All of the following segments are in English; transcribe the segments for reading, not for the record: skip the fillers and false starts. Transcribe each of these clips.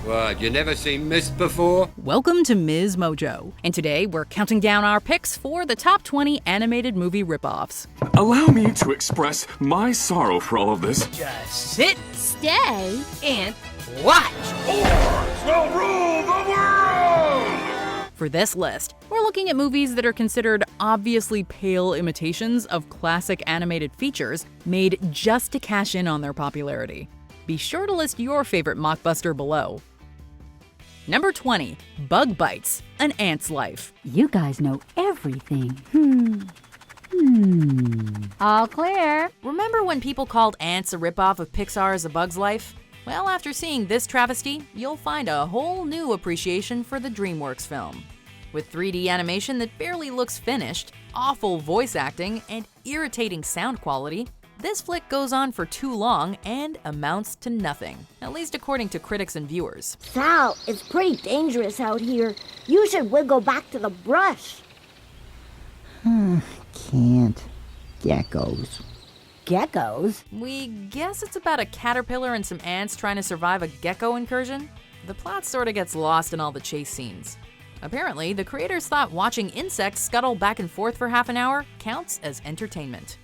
What, you never seen Mist before? Welcome to MsMojo, and today we're counting down our picks for the top 20 animated movie ripoffs. Allow me to express my sorrow for all of this. Just sit, Stay. and watch. Orcs will rule the world! For this list, we're looking at movies that are considered obviously pale imitations of classic animated features made just to cash in on their popularity. Be sure to list your favorite mockbuster below. Number 20, Bug Bites, An Ant's Life. You guys know everything. All clear. Remember when people called Ants a ripoff of Pixar's A Bug's Life? Well, after seeing this travesty, you'll find a whole new appreciation for the DreamWorks film. With 3D animation that barely looks finished, awful voice acting, and irritating sound quality, this flick goes on for too long and amounts to nothing, at least according to critics and viewers. Sal, it's pretty dangerous out here. You should wiggle back to the brush. Can't. Geckos. Geckos? We guess it's about a caterpillar and some ants trying to survive a gecko incursion? The plot sorta gets lost in all the chase scenes. Apparently, the creators thought watching insects scuttle back and forth for half an hour counts as entertainment.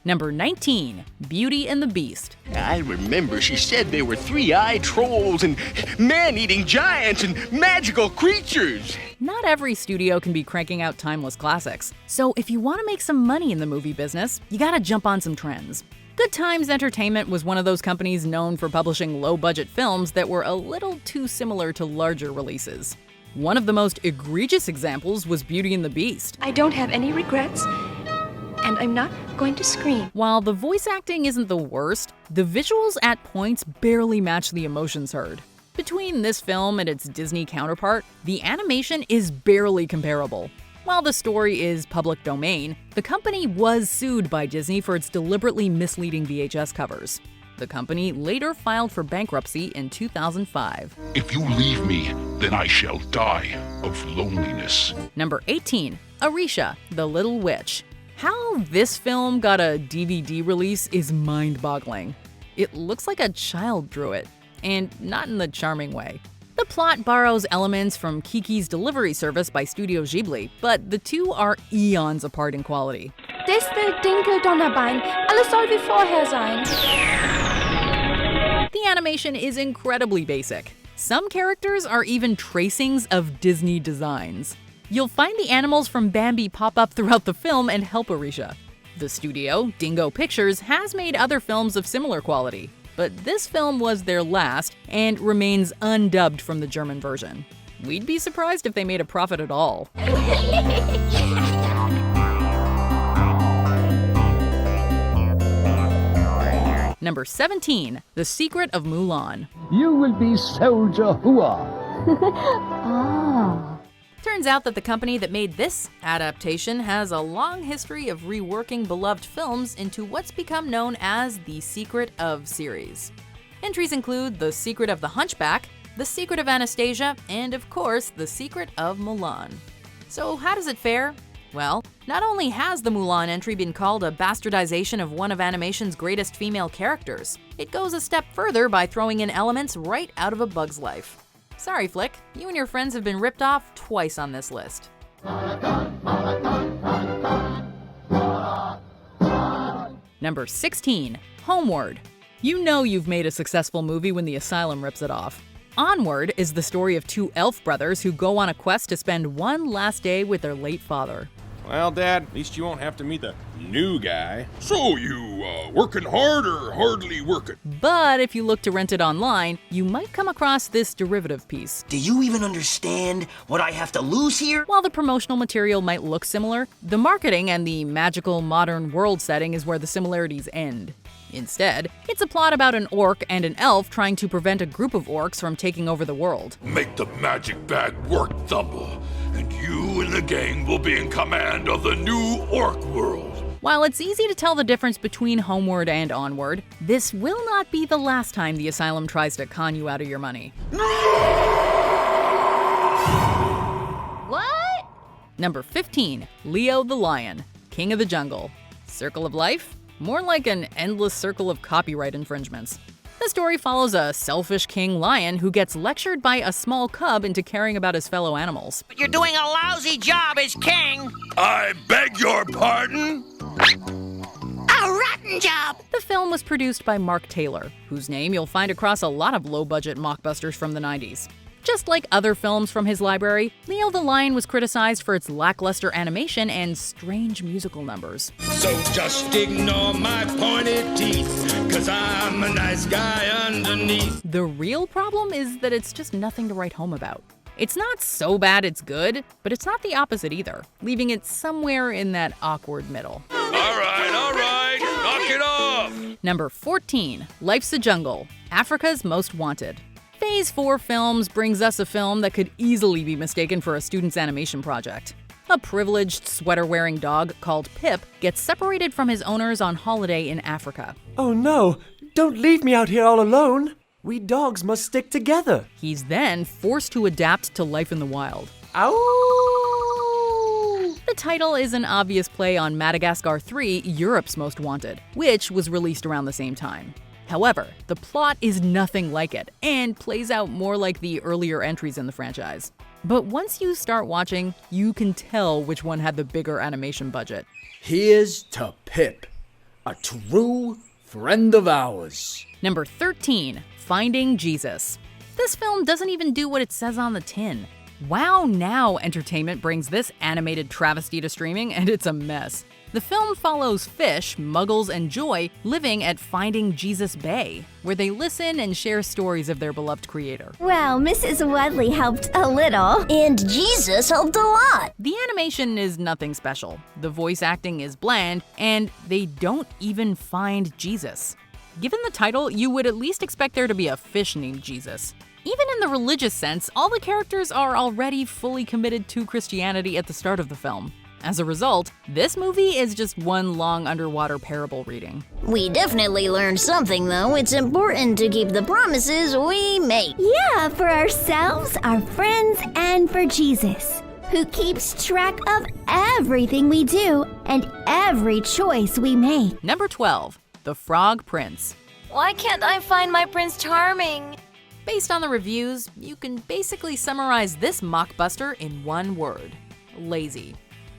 Number 19, Beauty and the Beast. I remember she said they were three-eyed trolls and man-eating giants and magical creatures. Not every studio can be cranking out timeless classics, so if you want to make some money in the movie business, you gotta jump on some trends. Good Times Entertainment was one of those companies known for publishing low-budget films that were a little too similar to larger releases. One of the most egregious examples was Beauty and the Beast. I don't have any regrets, and I'm not going to scream. While the voice acting isn't the worst, the visuals at points barely match the emotions heard. Between this film and its Disney counterpart, the animation is barely comparable. While the story is public domain, the company was sued by Disney for its deliberately misleading VHS covers. The company later filed for bankruptcy in 2005. If you leave me, then I shall die of loneliness. Number 18, Arisha, the Little Witch. How this film got a DVD release is mind-boggling. It looks like a child drew it, and not in the charming way. The plot borrows elements from Kiki's Delivery Service by Studio Ghibli, but the two are eons apart in quality. Das ist der Dinkel Donnerbein. Alles soll wie vorher sein. The animation is incredibly basic. Some characters are even tracings of Disney designs. You'll find the animals from Bambi pop up throughout the film and help Arisha. The studio, Dingo Pictures, has made other films of similar quality, but this film was their last and remains undubbed from the German version. We'd be surprised if they made a profit at all. Number 17, The Secret of Mulan. You will be Soldier Hua. Turns out that the company that made this adaptation has a long history of reworking beloved films into what's become known as the Secret of series. Entries include The Secret of the Hunchback, The Secret of Anastasia, and of course, The Secret of Mulan. So how does it fare? Well, not only has the Mulan entry been called a bastardization of one of animation's greatest female characters, it goes a step further by throwing in elements right out of A Bug's Life. Sorry, Flick, you and your friends have been ripped off twice on this list. Number 16, Homeward. You know you've made a successful movie when the Asylum rips it off. Onward is the story of two elf brothers who go on a quest to spend one last day with their late father. Well, Dad, at least you won't have to meet the new guy. So you, working hard or hardly working? But if you look to rent it online, you might come across this derivative piece. Do you even understand what I have to lose here? While the promotional material might look similar, the marketing and the magical modern world setting is where the similarities end. Instead, it's a plot about an orc and an elf trying to prevent a group of orcs from taking over the world. Make the magic bag work, Thumble, and you and the gang will be in command of the new orc world. While it's easy to tell the difference between Homeward and Onward, this will not be the last time the Asylum tries to con you out of your money. What? Number 15, Leo the Lion, King of the Jungle. Circle of Life? more like an endless circle of copyright infringements. The story follows a selfish king lion who gets lectured by a small cub into caring about his fellow animals. But you're doing a lousy job as king. I beg your pardon? A rotten job. The film was produced by Mark Taylor, whose name you'll find across a lot of low-budget mockbusters from the 90s. Just like other films from his library, Leo the Lion was criticized for its lackluster animation and strange musical numbers. So just ignore my pointed teeth, 'cause I'm a nice guy underneath. The real problem is that it's just nothing to write home about. It's not so bad it's good, but it's not the opposite either, leaving it somewhere in that awkward middle. All right, knock it off! Number 14, Life's a Jungle, Africa's Most Wanted. Phase 4 Films brings us a film that could easily be mistaken for a student's animation project. A privileged sweater-wearing dog called Pip gets separated from his owners on holiday in Africa. Oh no, don't leave me out here all alone. We dogs must stick together. He's then forced to adapt to life in the wild. Ow! The title is an obvious play on Madagascar 3, Europe's Most Wanted, which was released around the same time. However, the plot is nothing like it, and plays out more like the earlier entries in the franchise. But once you start watching, you can tell which one had the bigger animation budget. Here's to Pip, a true friend of ours. Number 13, Finding Jesus. This film doesn't even do what it says on the tin. Wow Now Entertainment brings this animated travesty to streaming, and it's a mess. The film follows Fish, Muggles, and Joy living at Finding Jesus Bay, where they listen and share stories of their beloved creator. Well, Mrs. Wadley helped a little. And Jesus helped a lot. The animation is nothing special. The voice acting is bland, and they don't even find Jesus. Given the title, you would at least expect there to be a fish named Jesus. Even in the religious sense, all the characters are already fully committed to Christianity at the start of the film. As a result, this movie is just one long underwater parable reading. We definitely learned something, though. It's important to keep the promises we make. Yeah, for ourselves, our friends, and for Jesus, who keeps track of everything we do and every choice we make. Number 12, The Frog Prince. Why can't I find my Prince Charming? Based on the reviews, you can basically summarize this mockbuster in one word: lazy.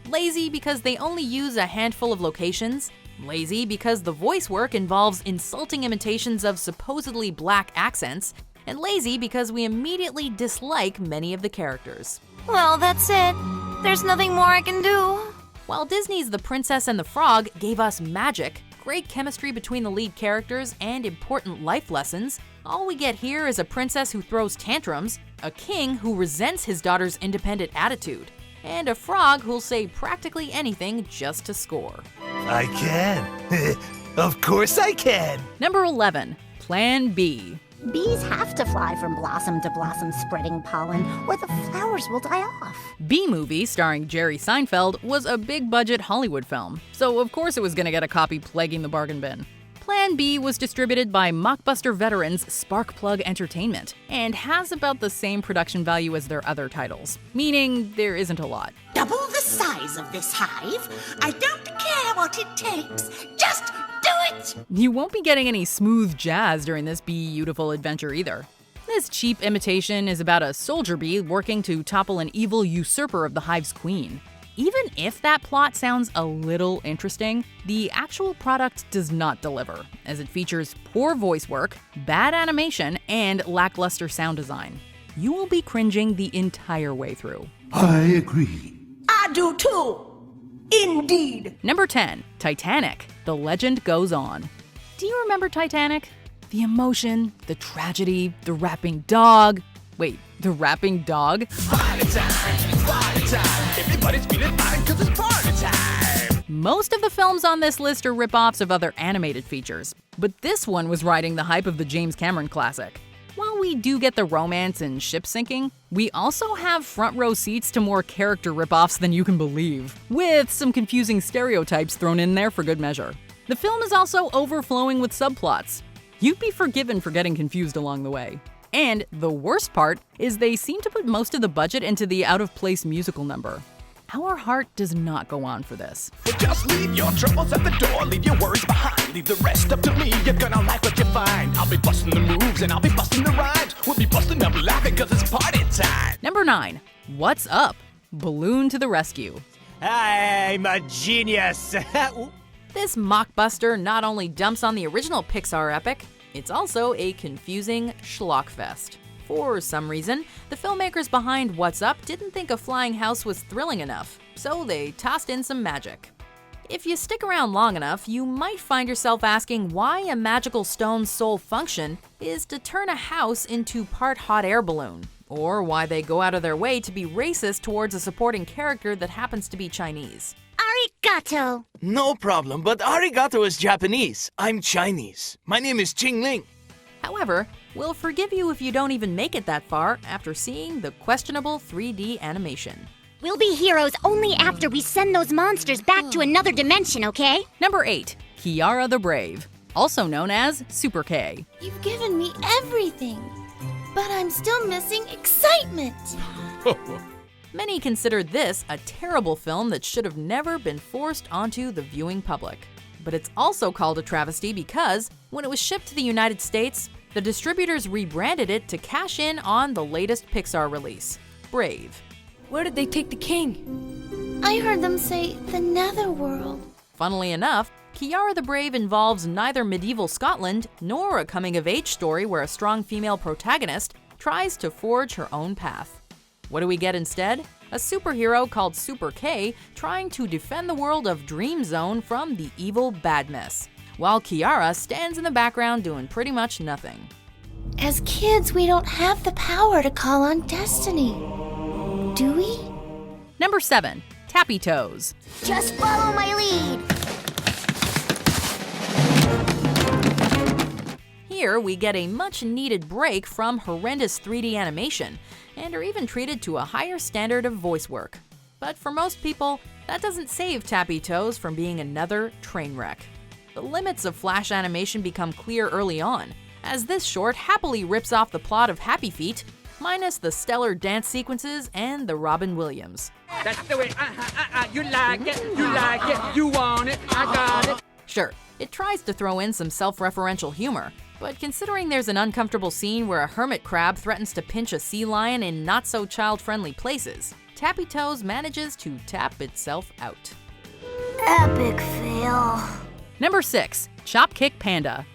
Lazy because they only use a handful of locations. Lazy because the voice work involves insulting imitations of supposedly black accents. And lazy because we immediately dislike many of the characters. Well, that's it. There's nothing more I can do. While Disney's The Princess and the Frog gave us magic, great chemistry between the lead characters, and important life lessons, all we get here is a princess who throws tantrums, a king who resents his daughter's independent attitude, and a frog who'll say practically anything just to score. I can. Of course I can. Number 11, Plan B. Bees have to fly from blossom to blossom spreading pollen, or the flowers will die off. B-Movie, starring Jerry Seinfeld, was a big-budget Hollywood film, so of course it was gonna get a copy plaguing the bargain bin. Plan B was distributed by Mockbuster veterans Sparkplug Entertainment, and has about the same production value as their other titles, meaning there isn't a lot. Double the size of this hive. I don't care what it takes. Just do it! You won't be getting any smooth jazz during this beautiful adventure either. This cheap imitation is about a soldier bee working to topple an evil usurper of the hive's queen. Even if that plot sounds a little interesting, the actual product does not deliver, as it features poor voice work, bad animation, and lackluster sound design. You will be cringing the entire way through. I agree. I do too. Indeed. Number 10, Titanic, The Legend Goes On. Do you remember Titanic? The emotion, the tragedy, the rapping dog. Wait, the rapping dog? Party time, party time. Everybody's feeling fine 'cause it's party time. Most of the films on this list are ripoffs of other animated features, but this one was riding the hype of the James Cameron classic. While we do get the romance and ship sinking, we also have front row seats to more character ripoffs than you can believe, with some confusing stereotypes thrown in there for good measure. The film is also overflowing with subplots. You'd be forgiven for getting confused along the way. And the worst part is they seem to put most of the budget into the out-of-place musical number. Our heart does not go on for this. Just leave your troubles at the door, leave your worries behind. Leave the rest up to me, you're gonna like what you find. I'll be busting the moves and I'll be busting the rhymes. We'll be busting up laughing cause it's party time. Number 9. What's Up? Balloon to the rescue. I'm a genius. This mockbuster not only dumps on the original Pixar epic, it's also a confusing schlockfest. For some reason, the filmmakers behind What's Up didn't think a flying house was thrilling enough, so they tossed in some magic. If you stick around long enough, you might find yourself asking why a magical stone's sole function is to turn a house into part hot air balloon, or why they go out of their way to be racist towards a supporting character that happens to be Chinese. Arigato. No problem, but arigato is Japanese. I'm Chinese. My name is Ching Ling. However, we'll forgive you if you don't even make it that far after seeing the questionable 3D animation. We'll be heroes only after we send those monsters back to another dimension, okay? Number 8. Kiara the Brave, also known as Super K. You've given me everything, but I'm still missing excitement. Many consider this a terrible film that should have never been forced onto the viewing public. But it's also called a travesty because, when it was shipped to the United States, the distributors rebranded it to cash in on the latest Pixar release, Brave. Where did they take the king? I heard them say the Netherworld. Funnily enough, Kiara the Brave involves neither medieval Scotland nor a coming-of-age story where a strong female protagonist tries to forge her own path. What do we get instead? A superhero called Super K trying to defend the world of Dream Zone from the evil Badness, while Kiara stands in the background doing pretty much nothing. As kids, we don't have the power to call on destiny, do we? Number 7. Tappy Toes. Just follow my lead. Here we get a much-needed break from horrendous 3D animation, and are even treated to a higher standard of voice work. But for most people, that doesn't save Tappy Toes from being another train wreck. The limits of flash animation become clear early on, as this short happily rips off the plot of Happy Feet, minus the stellar dance sequences and the Robin Williams. That's the way, you like it, you want it, I got it. Sure, it tries to throw in some self-referential humor, but considering there's an uncomfortable scene where a hermit crab threatens to pinch a sea lion in not-so-child-friendly places, Tappy Toes manages to tap itself out. Epic fail. Number 6. Kick Panda.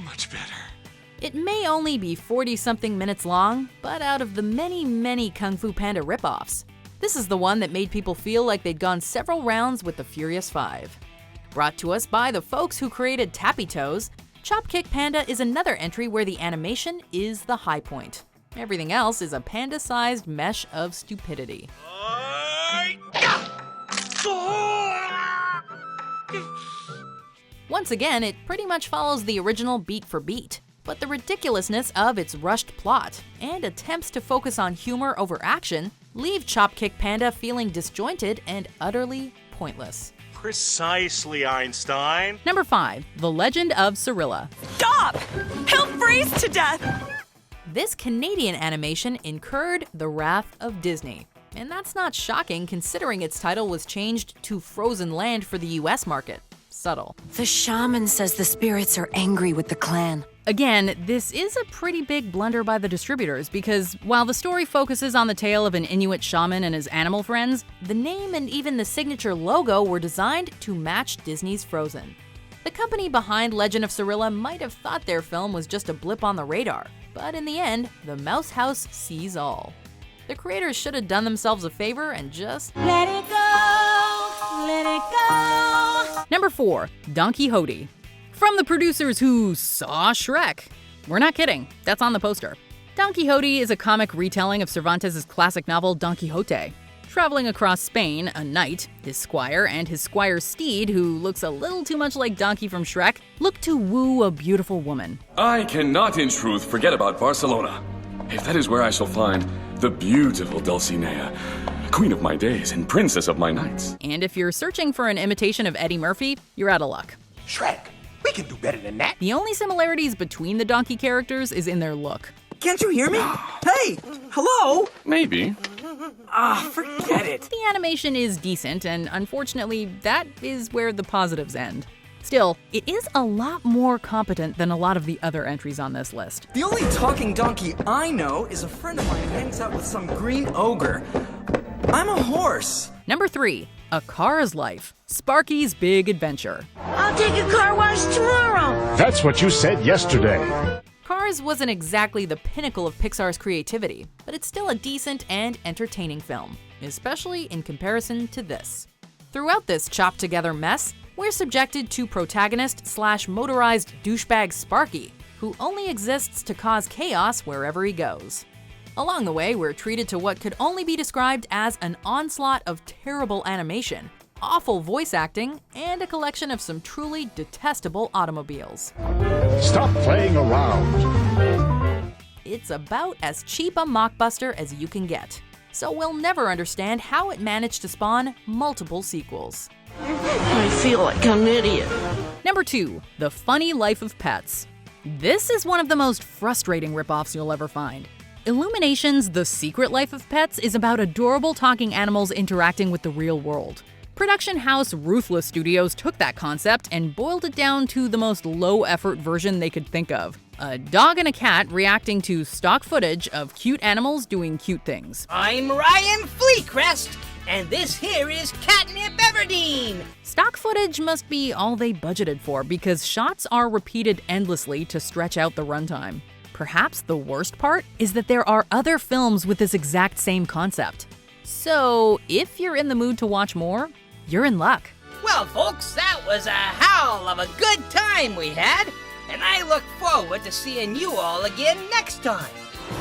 Much better. It may only be 40-something minutes long, but out of the many Kung Fu Panda ripoffs, this is the one that made people feel like they'd gone several rounds with the Furious 5. Brought to us by the folks who created Tappy Toes, Kick Panda is another entry where the animation is the high point. Everything else is a panda-sized mesh of stupidity. Once again, it pretty much follows the original beat for beat, but the ridiculousness of its rushed plot and attempts to focus on humor over action leave Kick Panda feeling disjointed and utterly pointless. Precisely, Einstein. Number 5. The Legend of Cirilla. Stop! He'll freeze to death! This Canadian animation incurred the wrath of Disney. And that's not shocking considering its title was changed to Frozen Land for the US market. Subtle. The shaman says the spirits are angry with the clan. Again, this is a pretty big blunder by the distributors because while the story focuses on the tale of an Inuit shaman and his animal friends, the name and even the signature logo were designed to match Disney's Frozen. The company behind Legend of Cirilla might have thought their film was just a blip on the radar, but in the end, the Mouse House sees all. The creators should have done themselves a favor and just let it go, let it go. Number 4. Don Quixote. From the producers who saw Shrek. We're not kidding, that's on the poster. Don Quixote is a comic retelling of Cervantes' classic novel Don Quixote. Traveling across Spain, a knight, his squire, and his squire's steed, who looks a little too much like Donkey from Shrek, look to woo a beautiful woman. I cannot in truth forget about Barcelona. If that is where I shall find the beautiful Dulcinea, queen of my days and princess of my nights. And if you're searching for an imitation of Eddie Murphy, you're out of luck. Shrek, we can do better than that. The only similarities between the donkey characters is in their look. Can't you hear me? Hey, hello? Maybe. Forget it. The animation is decent, and unfortunately, that is where the positives end. Still, it is a lot more competent than a lot of the other entries on this list. The only talking donkey I know is a friend of mine who hangs out with some green ogre. I'm a horse. Number 3, A Car's Life, Sparky's Big Adventure. I'll take a car wash tomorrow. That's what you said yesterday. Cars wasn't exactly the pinnacle of Pixar's creativity, but it's still a decent and entertaining film, especially in comparison to this. Throughout this chopped-together mess, we're subjected to protagonist/motorized douchebag Sparky, who only exists to cause chaos wherever he goes. Along the way, we're treated to what could only be described as an onslaught of terrible animation, awful voice acting, and a collection of some truly detestable automobiles. Stop playing around. It's about as cheap a mockbuster as you can get, so we'll never understand how it managed to spawn multiple sequels. I feel like an idiot. Number 2, The Funny Life of Pets. This is one of the most frustrating ripoffs you'll ever find. Illumination's The Secret Life of Pets is about adorable talking animals interacting with the real world. Production house Ruthless Studios took that concept and boiled it down to the most low-effort version they could think of. A dog and a cat reacting to stock footage of cute animals doing cute things. I'm Ryan Fleecrest, and this here is Catnip Everdeen. Stock footage must be all they budgeted for because shots are repeated endlessly to stretch out the runtime. Perhaps the worst part is that there are other films with this exact same concept. So, if you're in the mood to watch more, you're in luck. Well, folks, that was a howl of a good time we had, and I look forward to seeing you all again next time.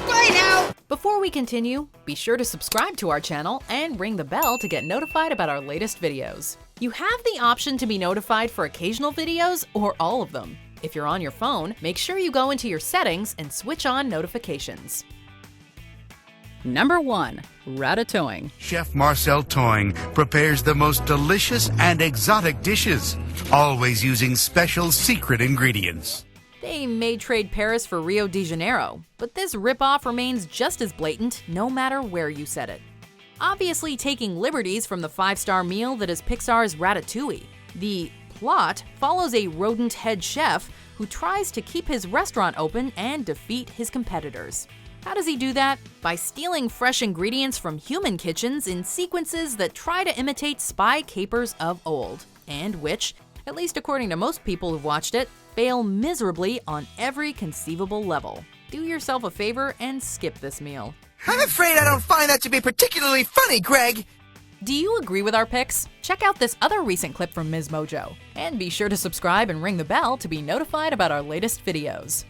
Bye now! Before we continue, be sure to subscribe to our channel and ring the bell to get notified about our latest videos. You have the option to be notified for occasional videos or all of them. If you're on your phone, make sure you go into your settings and switch on notifications. Number 1, Ratatouing. Chef Marcel Toing prepares the most delicious and exotic dishes, always using special secret ingredients. They may trade Paris for Rio de Janeiro, but this ripoff remains just as blatant no matter where you set it. Obviously taking liberties from the 5-star meal that is Pixar's Ratatouille. The plot follows a rodent head chef who tries to keep his restaurant open and defeat his competitors. How does he do that? By stealing fresh ingredients from human kitchens in sequences that try to imitate spy capers of old, and which, at least according to most people who've watched it, fail miserably on every conceivable level. Do yourself a favor and skip this meal. I'm afraid I don't find that to be particularly funny, Greg. Do you agree with our picks? Check out this other recent clip from MsMojo, and be sure to subscribe and ring the bell to be notified about our latest videos.